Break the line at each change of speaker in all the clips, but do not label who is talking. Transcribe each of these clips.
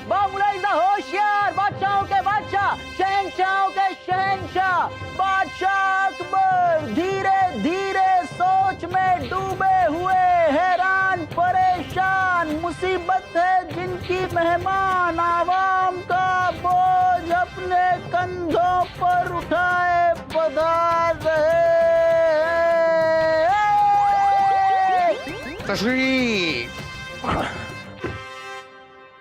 बामुलाइजा होशियार, बादशाहों के बादशाह, शहंशाहों के शहंशाह, बादशाह अकबर धीरे धीरे सोच में डूबे हुए, हैरान परेशान, मुसीबत है जिनकी मेहमान, आवाम का बोझ अपने कंधों पर उठाए पधार रहे।
तशरीफ।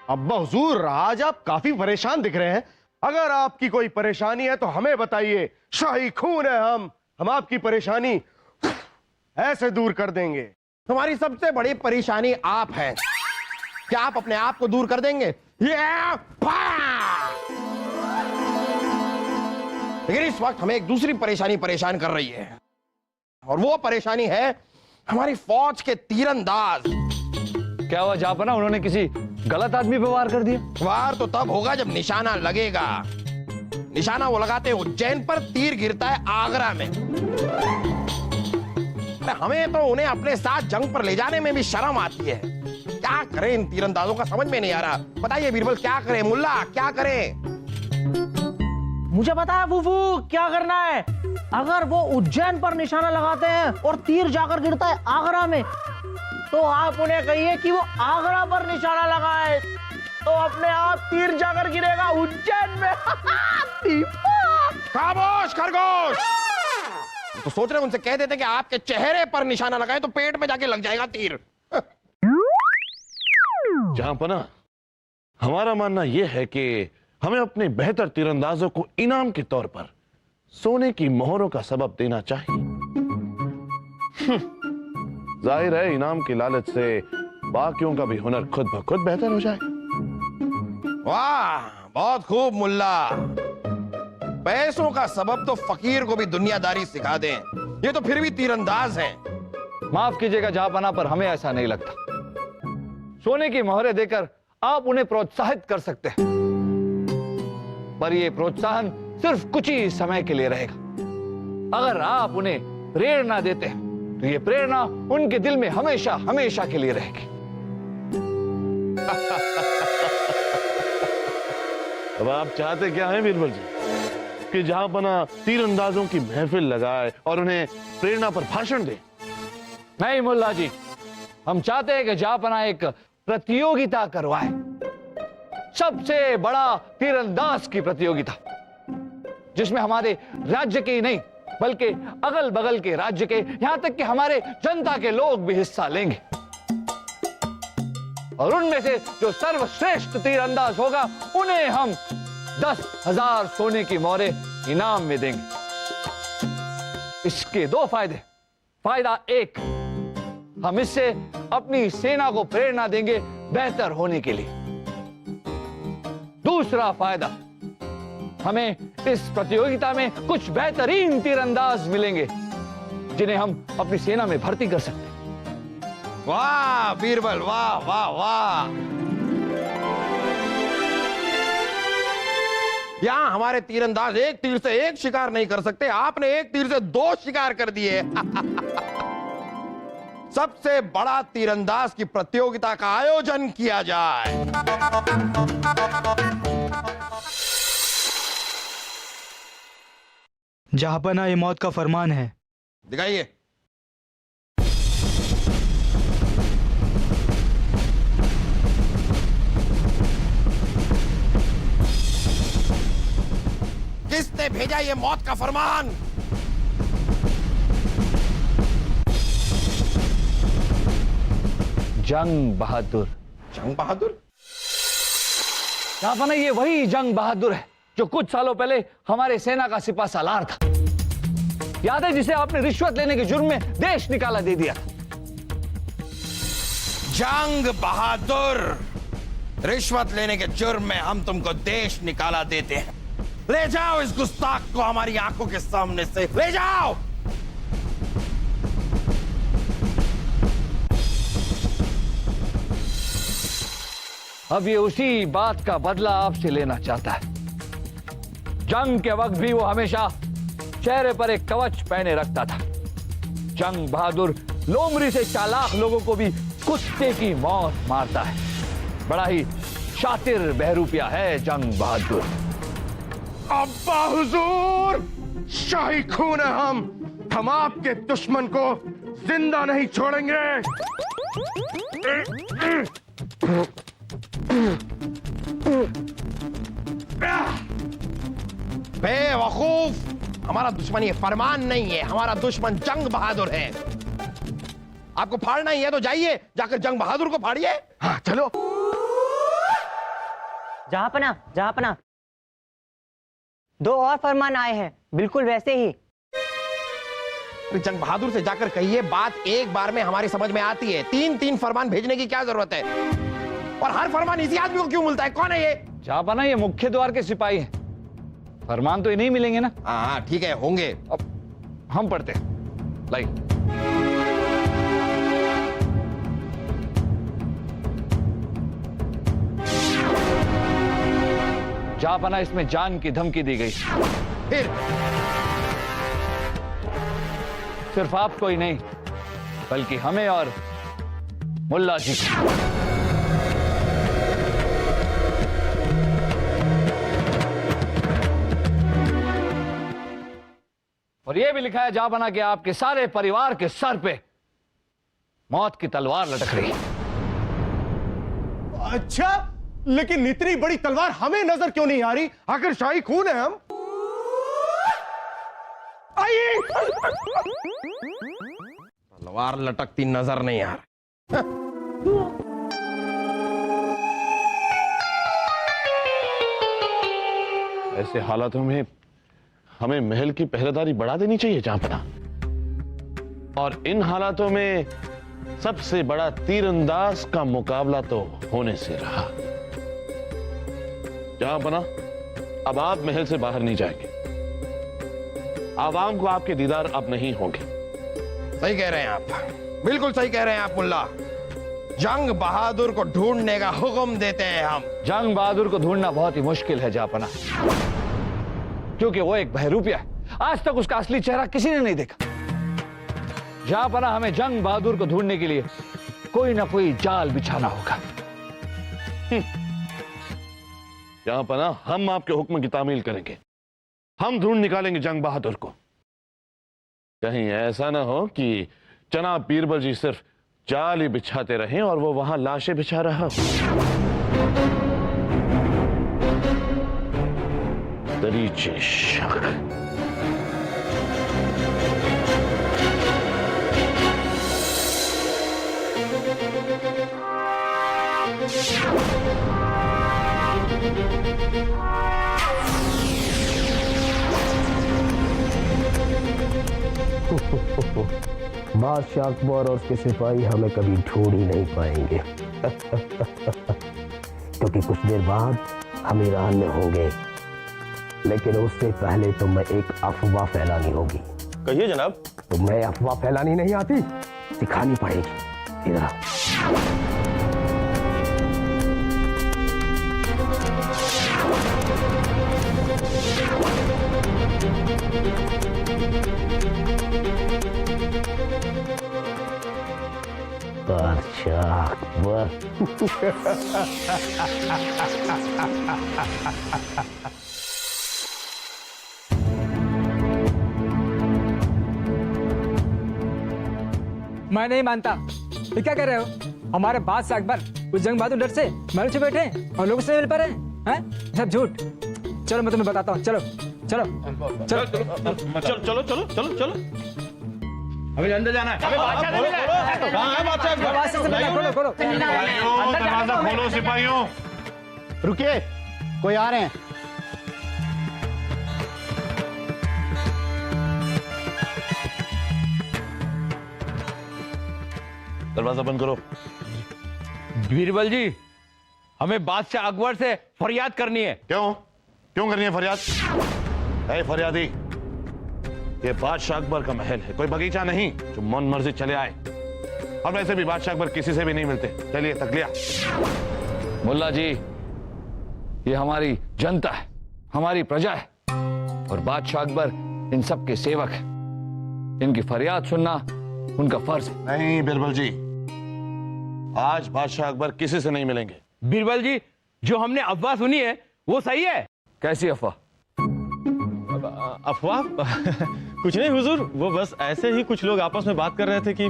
अब्बा हुजूर, आज आप काफी परेशान दिख रहे हैं। अगर आपकी कोई परेशानी है तो हमें बताइए, शाही खून है हम आपकी परेशानी ऐसे दूर कर देंगे।
हमारी सबसे बड़ी परेशानी आप हैं। क्या आप अपने आप को दूर कर देंगे? लेकिन इस वक्त हमें एक दूसरी परेशानी परेशान कर रही है, और वो परेशानी है हमारी फौज के तीरंदाज।
क्या हुआ जापना, उन्होंने किसी गलत आदमी पे वार कर दिया?
वार तो तब होगा जब निशाना लगेगा। निशाना वो लगाते हैं उज्जैन पर, तीर गिरता है आगरा में। हमें तो उन्हें अपने साथ जंग पर ले जाने में भी शर्म आती है। क्या करें इन तीरंदाजों का समझ में नहीं आ रहा। बताइए बीरबल, क्या करें? मुल्ला क्या करें?
मुझे पता है फूफू क्या करना है। अगर वो उज्जैन पर निशाना लगाते हैं और तीर जाकर गिरता है आगरा में, तो आप उन्हें कहिए कि वो आगरा पर निशाना लगाए, तो अपने आप तीर जाकर गिरेगा उज्जैन में।
खामोश खरगोश। तो सोच रहे उनसे कह देते कि आपके चेहरे पर निशाना लगाए तो पेट में जाके लग जाएगा तीर।
जहांपना, हमारा मानना यह है कि हमें अपने बेहतर तीरंदाजों को इनाम के तौर पर सोने की मोहरों का सबब देना चाहिए। जाहिर है इनाम की लालच से बाकियों का भी हुनर खुद ब खुद बेहतर हो जाए।
वाह, बहुत खूब मुल्ला। पैसों का सबब तो फकीर को भी दुनियादारी सिखा दें, ये तो फिर भी तीरंदाज हैं।
माफ कीजिएगा जहांपना, पर हमें ऐसा नहीं लगता। सोने की मोहरें देकर आप उन्हें प्रोत्साहित कर सकते हैं, पर यह प्रोत्साहन सिर्फ कुछ ही समय के लिए रहेगा। अगर आप उन्हें प्रेरणा देते हैं तो यह प्रेरणा उनके दिल में हमेशा हमेशा के लिए रहेगी।
अब आप चाहते क्या हैं बीरबल जी? कि जहांपना तीरंदाजों की महफिल लगाए और उन्हें प्रेरणा पर भाषण दे?
नहीं मुल्ला जी, हम चाहते हैं कि जहांपना एक प्रतियोगिता करवाए, सबसे बड़ा तीरंदाज की प्रतियोगिता, जिसमें हमारे राज्य के ही नहीं बल्कि अगल बगल के राज्य के, यहां तक कि हमारे जनता के लोग भी हिस्सा लेंगे। और उनमें से जो सर्वश्रेष्ठ तीरंदाज होगा उन्हें हम 10,000 सोने की मोहरें इनाम में देंगे। इसके दो फायदे। फायदा एक, हम इससे अपनी सेना को प्रेरणा देंगे बेहतर होने के लिए। दूसरा फायदा, हमें इस प्रतियोगिता में कुछ बेहतरीन तीरंदाज मिलेंगे जिन्हें हम अपनी सेना में भर्ती कर सकते हैं।
वाह बीरबल, वाह वाह वाह। यहां हमारे तीरंदाज एक तीर से एक शिकार नहीं कर सकते, आपने एक तीर से 2 शिकार कर दिए। सबसे बड़ा तीरंदाज की प्रतियोगिता का आयोजन किया जाए।
जहांपना, ये मौत का फरमान है।
दिखाइए। किसने भेजा ये मौत का फरमान?
जंग बहादुर।
जंग बहादुर?
जहांपना, ये वही जंग बहादुर है जो कुछ सालों पहले हमारे सेना का सिपा सालार था। याद है, जिसे आपने रिश्वत लेने के जुर्म में देश निकाला दे दिया था।
जंग बहादुर, रिश्वत लेने के जुर्म में हम तुमको देश निकाला देते हैं। ले जाओ इस गुस्ताख को हमारी आंखों के सामने से, ले जाओ।
अब ये उसी बात का बदला आपसे लेना चाहता है। जंग के वक्त भी वो हमेशा चेहरे पर एक कवच पहने रखता था, जंग बहादुर लोमड़ी से चालाक लोगों को भी कुत्ते की मौत मारता है। बड़ा ही शातिर बहरूपिया है जंग बहादुर।
अब्बा हुजूर, शाही खून है हम आपके दुश्मन को जिंदा नहीं छोड़ेंगे।
बेवकूफ, हमारा दुश्मन ये फरमान नहीं है, हमारा दुश्मन जंग बहादुर है। आपको फाड़ना ही है तो जाइए, जाकर जंग बहादुर को फाड़िए।
हाँ चलो।
जहांपना, जहांपना, 2 और फरमान आए हैं, बिल्कुल वैसे ही।
जंग बहादुर से जाकर कहिए बात एक बार में हमारी समझ में आती है, 3-3 फरमान भेजने की क्या जरूरत है? और हर फरमान इसी आदमी को क्यों मिलता है? कौन है ये?
जहांपना ये मुख्य द्वार के सिपाही हैं, फरमान तो इन्हीं मिलेंगे ना।
हाँ ठीक है, होंगे।
अब हम पढ़ते हैं। लाई जहांपना इसमें जान की धमकी दी गई,
फिर
सिर्फ आपको ही नहीं बल्कि हमें और मुल्ला जी को। और यह भी लिखा है जहांपना कि आपके सारे परिवार के सर पे मौत की तलवार लटक रही है।
अच्छा, लेकिन इतनी बड़ी तलवार हमें नजर क्यों नहीं आ रही? आखिर शाही खून है हम। आइए।
तलवार लटकती नजर नहीं आ रही।
ऐसे हालातों में हमें महल की पहरेदारी बढ़ा देनी चाहिए जहांपना। और इन हालातों में सबसे बड़ा तीरंदाज का मुकाबला तो होने से रहा। जहांपना, अब आप महल से बाहर नहीं जाएंगे। आवाम को आपके दीदार अब नहीं होंगे।
सही कह रहे हैं आप, बिल्कुल सही कह रहे हैं आप मुल्ला। जंग बहादुर को ढूंढने का हुक्म देते हैं हम।
जंग बहादुर को ढूंढना बहुत ही मुश्किल है जहांपना, क्योंकि वो एक बहरूपिया है। आज तक उसका असली चेहरा किसी ने नहीं देखा। जहांपना, हमें जंग बहादुर को ढूंढने के लिए कोई ना कोई जाल बिछाना होगा।
जहांपना, हम आपके हुक्म की तामील करेंगे। हम ढूंढ निकालेंगे जंग बहादुर को। कहीं ऐसा ना हो कि जनाब बीरबल जी सिर्फ जाल ही बिछाते रहें और वो वहां लाशें बिछा रहा हो। दरीचे शक।
बादशाह अकबर और उसके सिपाही हमें कभी ढूंढ ही नहीं पाएंगे। क्योंकि कुछ देर बाद हम ईरान में होंगे, लेकिन उससे पहले तो मैं एक अफवाह फैलानी होगी।
कहिए जनाब।
तो मैं अफवाह फैलानी नहीं आती, सिखानी पड़ेगी। इधर आओ। बादशाह अकबर।
मैं नहीं मानता। ये क्या कर रहे हो? हमारे बादशाह अकबर उस जंग बहादुर डर से महल से बैठे हैं और लोगों से मिल पा रहे हैं? सब झूठ। चलो मैं तुम्हें बताता हूँ। चलो चलो चलो
चलो चलो चलो चलो चलो।
अभी अंदर जाना है।
दरवाजा खोलो सिपाहियों।
रुकिए, कोई आ रहे हैं।
दरवाजा बंद करो।
बीरबल जी, हमें बादशाह अकबर से फरियाद करनी है।
क्यों क्यों करनी है फरियाद? है फरियादी, ये बादशाह अकबर का महल है, कोई बगीचा नहीं जो मन मर्जी चले आए। और वैसे भी बादशाह अकबर किसी से भी नहीं मिलते। चलिए तकलिया।
मुल्ला जी, ये हमारी जनता है, हमारी प्रजा है, और बादशाह अकबर इन सब के सेवक है। इनकी फरियाद सुनना उनका फर्ज है।
नहीं बीरबल जी, आज बादशाह अकबर किसी से नहीं मिलेंगे।
बीरबल जी, जो हमने अफवाह सुनी है वो सही है?
कैसी अफवाह?
अफवाह कुछ नहीं हुजूर, वो बस ऐसे ही कुछ लोग आपस में बात कर रहे थे कि।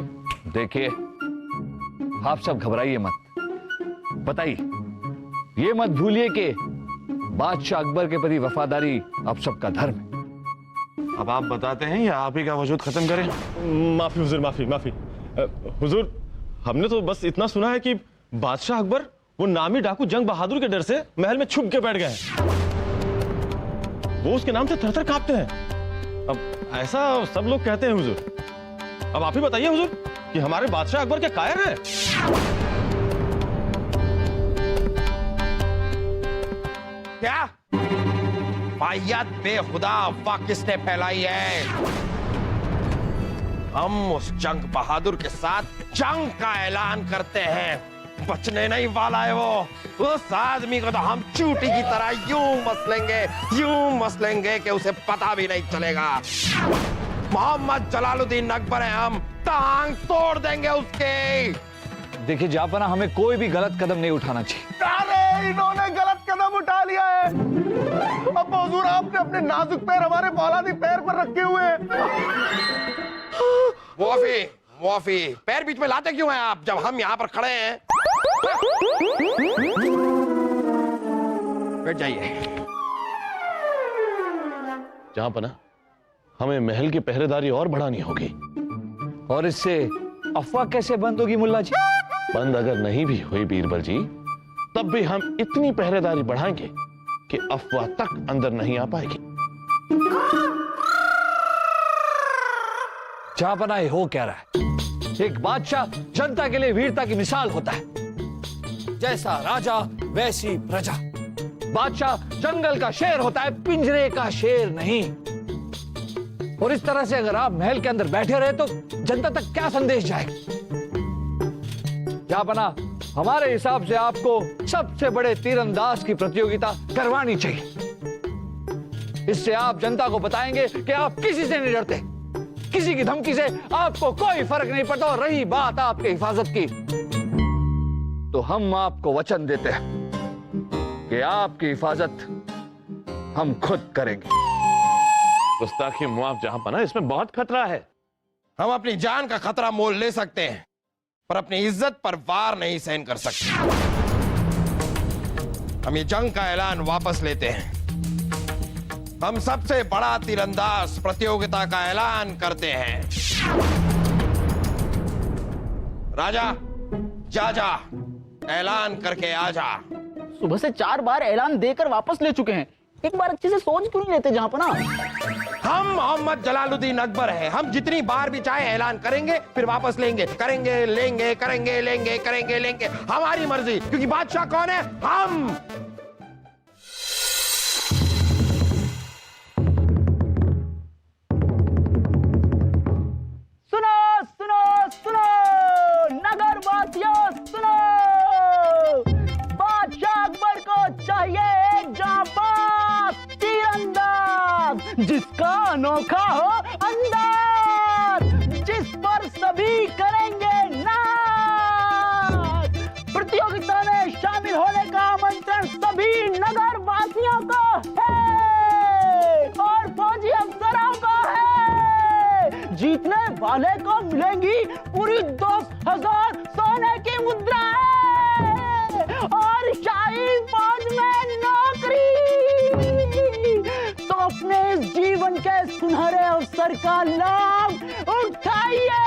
देखिए, आप सब घबराइए मत, बताइए, ये मत भूलिए कि बादशाह अकबर के प्रति वफादारी आप सबका धर्म है।
अब आप बताते हैं या आप ही का वजूद खत्म करें?
माफी हुजूर, माफी माफी। हुजूर, हमने तो बस इतना सुना है कि बादशाह अकबर वो नामी डाकू जंग बहादुर के डर से महल में छुप के बैठ गए हैं। वो उसके नाम से थर-थर कांपते हैं। अब ऐसा सब लोग कहते हैं हुजूर। अब आप ही बताइए हुजूर कि हमारे बादशाह अकबर क्या कायर हैं?
क्या वाहियात बेहुदा अफवाह किसने फैलाई है? हम उस जंग बहादुर के साथ जंग का ऐलान करते हैं। बचने नहीं वाला है वो। उस आदमी को तो हम चूटी की तरह यूं मसलेंगे कि उसे पता भी नहीं चलेगा। मोहम्मद जलालुद्दीन अकबर है, हम टांग तोड़ देंगे उसके।
देखिए जापना, हमें कोई भी गलत कदम नहीं उठाना चाहिए।
अरे इन्होंने गलत कदम उठा लिया है। अब हुजूर आपने अपने नाजुक पैर हमारे फौलादी पैर पर रखे हुए हैं।
मुआफी, पैर बीच में लाते क्यों हैं आप जब हम यहाँ पर खड़े हैं? बैठ जाइए।
जहां पना, हमें महल की पहरेदारी और बढ़ानी होगी।
और इससे अफवाह कैसे बंद होगी मुल्ला जी?
बंद अगर नहीं भी हुई बीरबल जी, तब भी हम इतनी पहरेदारी बढ़ाएंगे कि अफवाह तक अंदर नहीं आ पाएगी।
जापना, ये हो क्या रहा है? एक बादशाह जनता के लिए वीरता की मिसाल होता है। जैसा राजा वैसी प्रजा। बादशाह जंगल का शेर होता है, पिंजरे का शेर नहीं। और इस तरह से अगर आप महल के अंदर बैठे रहे तो जनता तक क्या संदेश जाएगा? जापना, हमारे हिसाब से आपको सबसे बड़े तीरंदाज की प्रतियोगिता करवानी चाहिए। इससे आप जनता को बताएंगे कि आप किसी से नहीं डरते, किसी की धमकी से आपको कोई फर्क नहीं पड़ता। और रही बात आपके हिफाजत की, तो हम आपको वचन देते हैं कि आपकी हिफाजत हम खुद करेंगे।
गुस्ताखी मुआफ जहां पना, इसमें बहुत खतरा है।
हम अपनी जान का खतरा मोल ले सकते हैं, पर अपनी इज्जत पर वार नहीं सहन कर सकते। हम ये जंग का ऐलान वापस लेते हैं। हम सबसे बड़ा तीरंदाज प्रतियोगिता का ऐलान करते हैं। राजा, जा ऐलान करके आजा।
सुबह से 4 बार ऐलान देकर वापस ले चुके हैं, एक बार अच्छे से सोच क्यों नहीं लेते जहांपना?
हम मोहम्मद जलालुद्दीन अकबर हैं। हम जितनी बार भी चाहे ऐलान करेंगे, फिर वापस लेंगे, करेंगे, लेंगे, करेंगे, लेंगे, करेंगे, लेंगे। हमारी मर्जी, क्योंकि बादशाह कौन है? हम।
सुनो सुनो सुनो नगरवासियों, सुनो। बादशाह अकबर को चाहिए एक जांबाज तीरंदाज, जिसका अनोखा हो अंदाज, जिस पर सभी करेंगे नाज। प्रतियोगिता में शामिल होने का आमंत्रण सभी नगरवासियों को है और फौजी अफसरों को है। जीतने वाले को मिलेंगी पूरी 10,000 सोने की मुद्राएं और शाही फौज में नौकरी। तो अपने इस जीवन के सुनहरे अवसर का लाभ उठाइए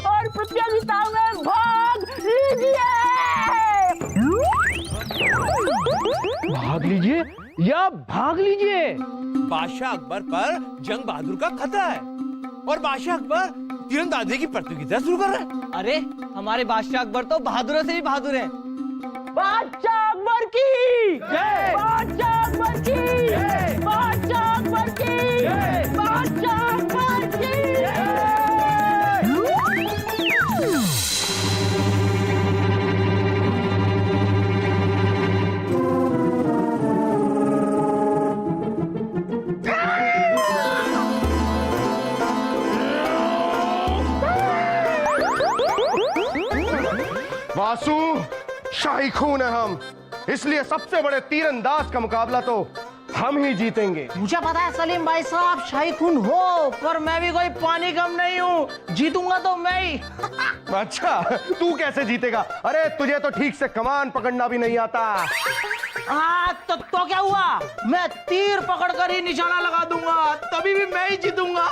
और प्रतियोगिता में भाग लीजिए। भाग लीजिए या भाग लीजिए।
बादशाह अकबर पर जंग बहादुर का खतरा है और बादशाह अकबर तीरंदाजी की प्रतियोगिता शुरू कर रहे हैं।
अरे हमारे बादशाह अकबर तो बहादुरों से भी बहादुर है।
बादशाह अकबर की जय, बादशाह अकबर की जय, बादशाह अकबर की जय, बादशाह अकबर की जय।
वासु, शाही खून है हम, इसलिए सबसे बड़े तीरंदाज का मुकाबला तो हम ही जीतेंगे।
मुझे पता है सलीम भाई साहब शाही खून हो, पर मैं भी कोई पानी कम नहीं हूँ, जीतूंगा तो मैं ही।
अच्छा, तू कैसे जीतेगा? अरे तुझे तो ठीक से कमान पकड़ना भी नहीं आता।
तो क्या हुआ, मैं तीर पकड़कर ही निशाना लगा दूंगा, तभी भी मैं ही जीतूंगा।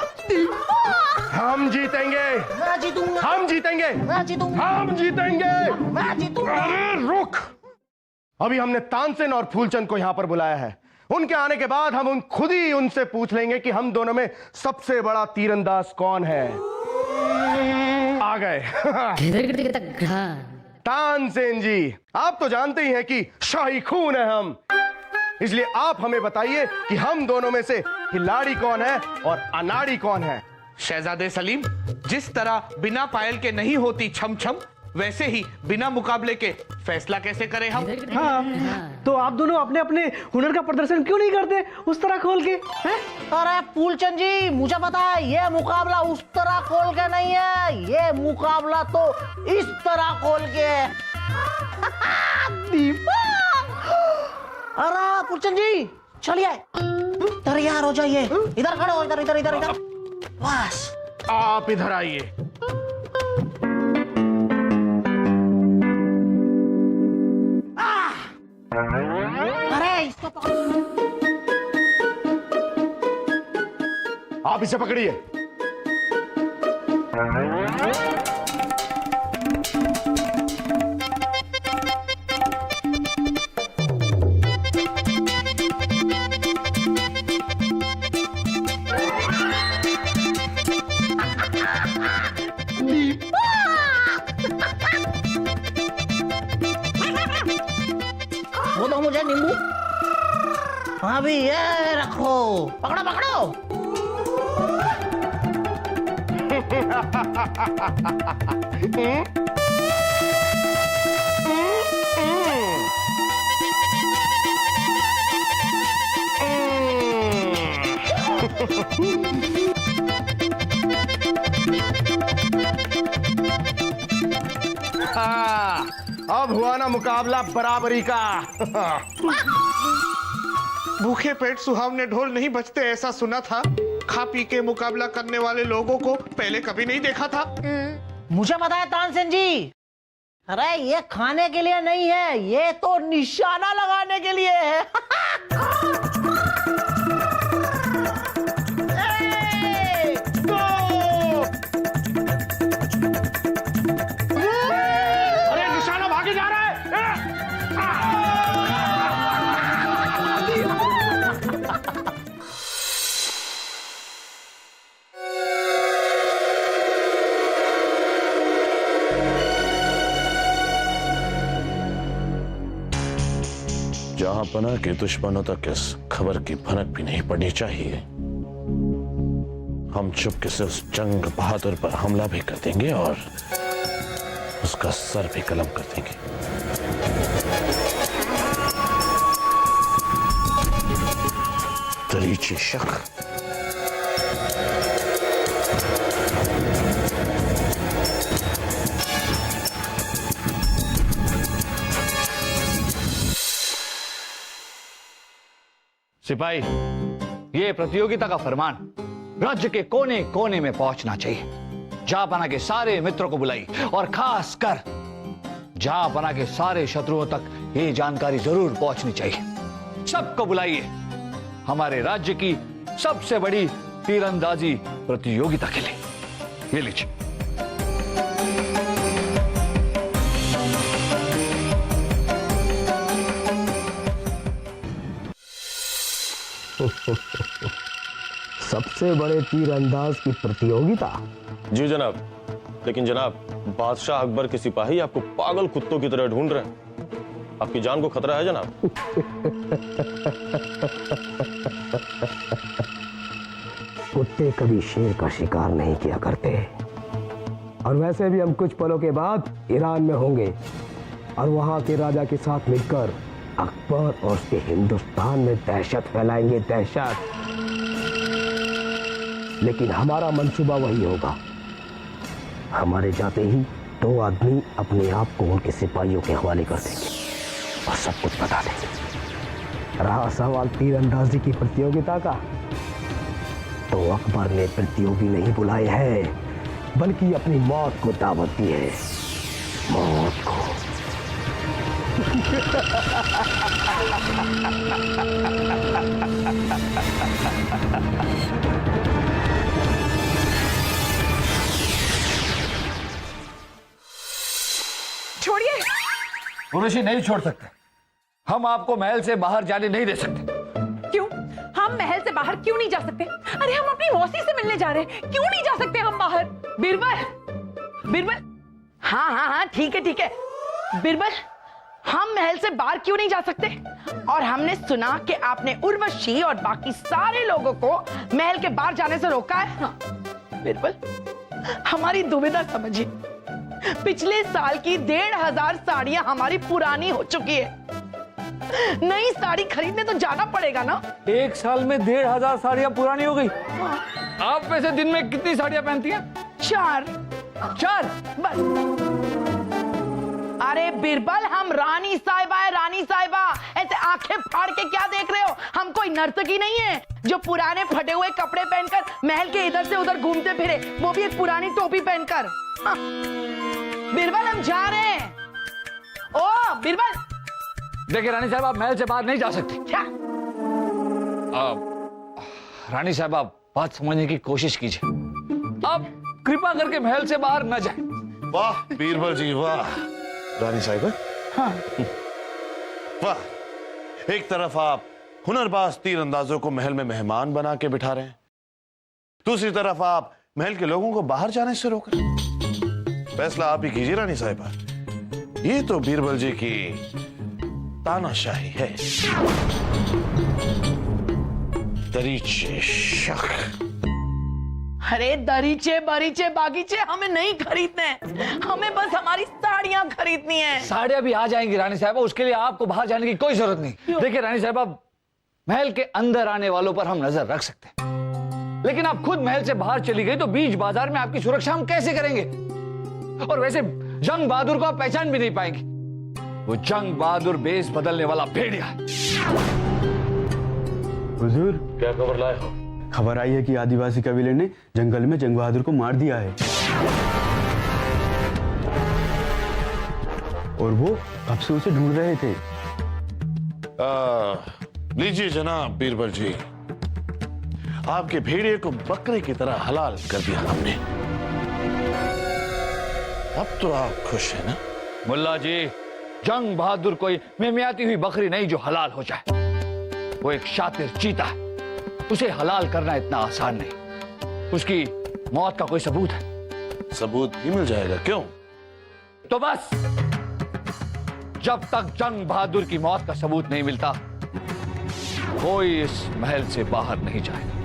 हम जीतेंगे,
मैं जीतूंगा,
हम जीतेंगे,
मैं जीतूंगा,
हम जीतेंगे,
मैं जीतूंगा।
अरे रुक, अभी हमने तानसेन और फूलचंद को यहां पर बुलाया है। उनके आने के बाद हम खुद ही उनसे पूछ लेंगे कि हम दोनों में सबसे बड़ा तीरंदाज कौन है। आ गए। तानसेन जी, आप तो जानते ही हैं कि शाही खून है हम, इसलिए आप हमें बताइए कि हम दोनों में से खिलाड़ी कौन है और अनाड़ी कौन है।
शहजादे सलीम, जिस तरह बिना पायल के नहीं होती छम छम, वैसे ही बिना मुकाबले के फैसला कैसे करें हम?
हाँ, तो आप दोनों अपने अपने हुनर का प्रदर्शन क्यों नहीं करते उस तरह खोल के? हैं?
अरे फूलचंद जी, मुझे पता है ये मुकाबला उस तरह खोल के नहीं है, ये मुकाबला तो इस तरह खोल के है। अरे फूलचंद जी चलिए, तैयार हो जाइए, इधर खड़े हो, इधर इधर इधर इधर, बस
आप इधर आइए।
अरे इसको पकड़ो,
आप इसे पकड़िए।
वो दो मुझे नींबू, अभी ये रखो, पकड़ो पकड़ो।
अब हुआ ना मुकाबला बराबरी का।
भूखे पेट सुहावने ढोल नहीं बजते, ऐसा सुना था। खा पी के मुकाबला करने वाले लोगों को पहले कभी नहीं देखा था।
मुझे पता है तानसेन जी, अरे ये खाने के लिए नहीं है, ये तो निशाना लगाने के लिए है।
अरे निशाना भागे जा रहा है।
जहां पना के दुश्मनों तक इस खबर की भनक भी नहीं पड़नी चाहिए। हम चुपके से उस जंग बहादुर पर हमला भी कर देंगे और उसका सर भी कलम कर देंगे। दरीचे शक।
सिपाही, ये प्रतियोगिता का फरमान राज्य के कोने कोने में पहुंचना चाहिए। जहांपना के सारे मित्रों को बुलाइए और खास कर जहांपना के सारे शत्रुओं तक ये जानकारी जरूर पहुंचनी चाहिए। सबको बुलाइए हमारे राज्य की सबसे बड़ी तीरंदाजी प्रतियोगिता के लिए। ये लीजिए।
सबसे बड़े तीरंदाज की प्रतियोगिता?
जी जनाब, लेकिन जनाब बादशाह अकबर के सिपाही आपको पागल कुत्तों की तरह ढूंढ रहे हैं। आपकी जान को खतरा है जनाब।
कुत्ते कभी शेर का शिकार नहीं किया करते। और वैसे भी हम कुछ पलों के बाद ईरान में होंगे और वहां के राजा के साथ मिलकर अकबर और उसके हिंदुस्तान में दहशत फैलाएंगे, दहशत। लेकिन हमारा मंसूबा वही होगा। हमारे जाते ही दो आदमी अपने आप को उनके सिपाहियों के हवाले कर देंगे और सब कुछ बता देंगे। रहा सवाल तीरंदाजी की प्रतियोगिता का, तो अकबर ने प्रतियोगी नहीं बुलाए हैं, बल्कि अपनी मौत को दावत दी है। मौत को।
छोड़िए।
उर्वशी, नहीं छोड़ सकते। हम आपको महल से बाहर जाने नहीं दे सकते।
क्यों? हम महल से बाहर क्यों नहीं जा सकते? अरे हम अपनी मौसी से मिलने जा रहे हैं, क्यों नहीं जा सकते हम बाहर? बीरबल, बीरबल, हाँ हाँ हाँ ठीक है बीरबल, हम महल से बाहर क्यों नहीं जा सकते? और हमने सुना कि आपने उर्वशी और बाकी सारे लोगों को महल के बाहर जाने से रोका है। हाँ। बीरबल, हमारी दुविधा समझिए। पिछले साल की 1500 साड़ियां हमारी पुरानी हो चुकी है। नई साड़ी खरीदने तो जाना पड़ेगा ना।
एक साल में 1500 साड़ियां पुरानी हो गई। आप वैसे दिन में कितनी साड़ियां पहनती हैं?
4 बस। अरे बीरबल, हम रानी साहिबा है, रानी साहिबा। ऐसे आंखें फाड़ के क्या देख रहे हो? हम कोई नर्तकी नहीं है जो पुराने फटे हुए कपड़े पहनकर महल के इधर से उधर घूमते फिरे, वो भी एक पुरानी टोपी पहनकर। हाँ। बीरबल, हम जा रहे हैं। ओ बीरबल,
देखिए रानी साहब, आप महल से बाहर नहीं जा सकती।
क्या?
रानी साहब, आप बात समझने की कोशिश कीजिए। आप कृपा करके महल से बाहर न जाएं।
वाह बीरबल जी, वाह। रानी साहिबा,
हाँ।
वाह। एक तरफ आप हुनरबाज तीरंदाजों को महल में मेहमान बना के बिठा रहे हैं, दूसरी तरफ आप महल के लोगों को बाहर जाने से रोक रहे हैं। फैसला आप ही कीजिए रानी साहिबा। ये तो बीरबल जी की तानाशाही है। दरीचे शक।
अरे दरीचे बरीचे बागीचे हमें नहीं खरीदने, हमें बस हमारी साड़ियां खरीदनी है।
साड़ियां भी आ जाएंगी रानी साहब, उसके लिए आपको बाहर जाने की कोई जरूरत नहीं। देखिए रानी साहब, महल के अंदर आने वालों पर हम नजर रख सकते हैं, लेकिन आप खुद महल से बाहर चली गई तो बीच बाजार में आपकी सुरक्षा हम कैसे करेंगे? और वैसे जंग बहादुर को आप पहचान भी नहीं पाएंगे। वो जंग बहादुर बेस बदलने वाला भेड़िया है।
हुजूर,
क्या खबर लाए हो?
खबर आई है कि आदिवासी कबीले ने जंगल में जंग बहादुर को मार दिया है, और वो कब से उसे ढूंढ रहे थे।
लीजिए जनाब बीरबल जी, आपके भेड़िए को बकरे की तरह हलाल कर दिया हमने। अब तो आप खुश हैं ना?
मुल्ला जी, जंग बहादुर कोई मेमियाती हुई बकरी नहीं जो हलाल हो जाए। वो एक शातिर चीता है, उसे हलाल करना इतना आसान नहीं। उसकी मौत का कोई सबूत है?
सबूत भी मिल जाएगा। क्यों?
तो बस, जब तक जंग बहादुर की मौत का सबूत नहीं मिलता, कोई इस महल से बाहर नहीं जाएगा।